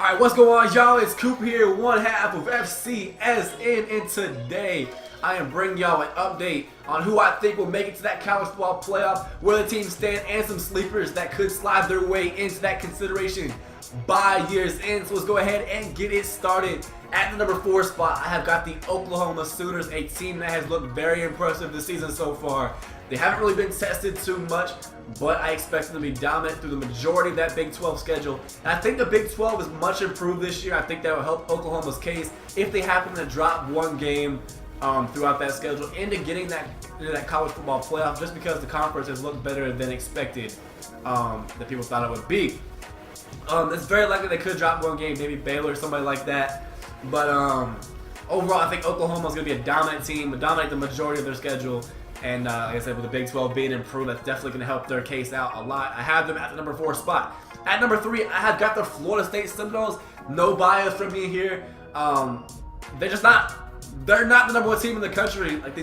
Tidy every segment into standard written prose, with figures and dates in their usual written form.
Alright, what's going on, y'all? It's Cooper here, one half of FCSN, and today I am bringing y'all an update on who I think will make it to that college football playoff, where the teams stand, and some sleepers that could slide their way into that consideration by year's end. So let's go ahead and get it started. At the number 4 spot, I have got the Oklahoma Sooners, a team that has looked very impressive this season so far. They haven't really been tested too much, but I expect them to be dominant through the majority of that Big 12 schedule. And I think the Big 12 is much improved this year. I think that will help Oklahoma's case if they happen to drop one game throughout that schedule into getting into that college football playoff, just because the conference has looked better than expected, that people thought it would be. It's very likely they could drop one game, maybe Baylor or somebody like that. But overall, I think Oklahoma is going to be a dominant team, dominate the majority of their schedule. And like I said, with the Big 12 being improved, that's definitely going to help their case out a lot. I have them at the number 4 spot. At number 3, I have got the Florida State Seminoles. No bias from me here. They're not the number 1 team in the country. Like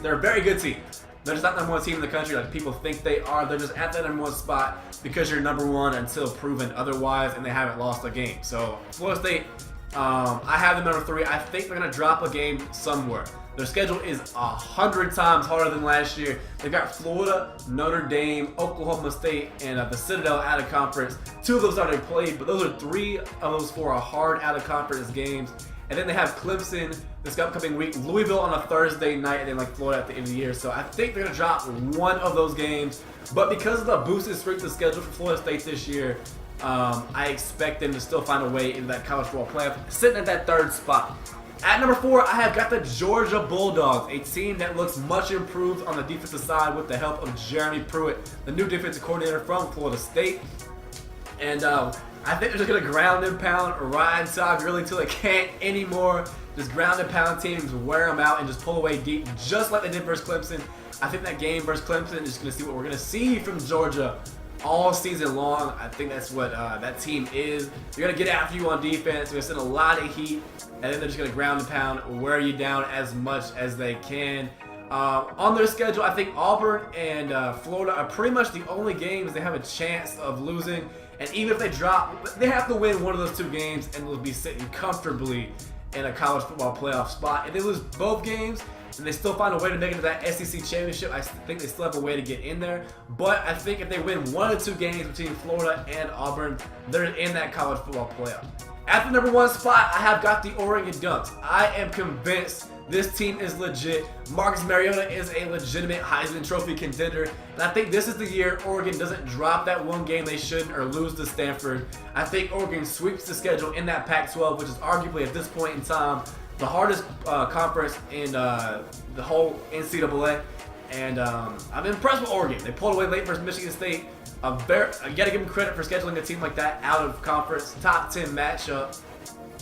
they're a very good team. They're just not the number 1 team in the country like people think they are. They're just at that number 1 spot because you're number 1 until proven otherwise, and they haven't lost a game. So Florida State, I have them number 3. I think they're going to drop a game somewhere. Their schedule is 100 times harder than last year. They've got Florida, Notre Dame, Oklahoma State, and the Citadel out of conference. 2 of those already played, but those are 3 of those 4 are hard out of conference games. And then they have Clemson this upcoming week, Louisville on a Thursday night, and then like Florida at the end of the year. So I think they're going to drop one of those games. But because of the boosted strength of schedule for Florida State this year, I expect them to still find a way into that college football playoff, sitting at that 3rd spot. At number 4, I have got the Georgia Bulldogs, a team that looks much improved on the defensive side with the help of Jeremy Pruitt, the new defensive coordinator from Florida State. And I think they're just going to ground and pound Ryan Todd really until they can't anymore. Just ground and pound teams, wear them out, and just pull away deep, just like they did versus Clemson. I think that game versus Clemson is going to see what we're going to see from Georgia all season long. I think that's what that team is. They're going to get after you on defense. They're going to send a lot of heat, and then they're just going to ground and pound, wear you down as much as they can. On their schedule, I think Auburn and Florida are pretty much the only games they have a chance of losing. And even if they drop, they have to win one of those 2 games, and they'll be sitting comfortably in a college football playoff spot. If they lose both games, and they still find a way to make it to that SEC championship, I think they still have a way to get in there. But I think if they win 1 or 2 games between Florida and Auburn, they're in that college football playoff. At the number 1 spot, I have got the Oregon Ducks. I am convinced this team is legit. Marcus Mariota is a legitimate Heisman Trophy contender. And I think this is the year Oregon doesn't drop that one game they shouldn't or lose to Stanford. I think Oregon sweeps the schedule in that Pac-12, which is arguably at this point in time the hardest conference in the whole NCAA. And I'm impressed with Oregon. They pulled away late versus Michigan State. You got to give them credit for scheduling a team like that out of conference. Top 10 matchup,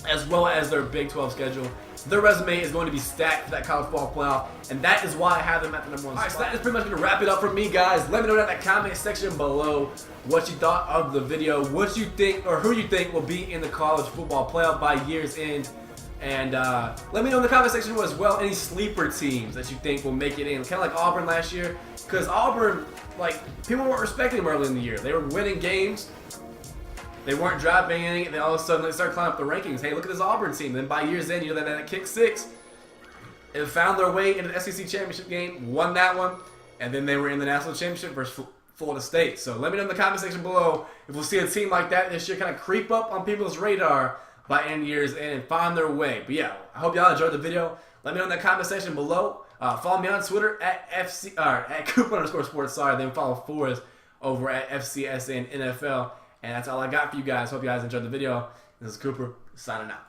as well as their Big 12 schedule. Their resume is going to be stacked for that college football playoff, and that is why I have them at the number 1 spot. Alright, so that is pretty much going to wrap it up for me, guys. Let me know down in the comment section below what you thought of the video, what you think, or who you think will be in the college football playoff by year's end. And let me know in the comment section as well any sleeper teams that you think will make it in, kind of like Auburn last year. Because Auburn, like, people weren't respecting them early in the year. They were winning games. They weren't dropping any, and then all of a sudden they started climbing up the rankings. Hey, look at this Auburn team. Then by year's end, you know, that kick 6, it found their way into the SEC championship game, won that one, and then they were in the national championship versus Florida State. So let me know in the comment section below if we'll see a team like that this year kind of creep up on people's radar by end of year's end and find their way. But yeah, I hope y'all enjoyed the video. Let me know in the comment section below. Follow me on Twitter at Cooper_sports. Sorry, then follow Forrest over at FCSN NFL. And that's all I got for you guys. Hope you guys enjoyed the video. This is Cooper signing out.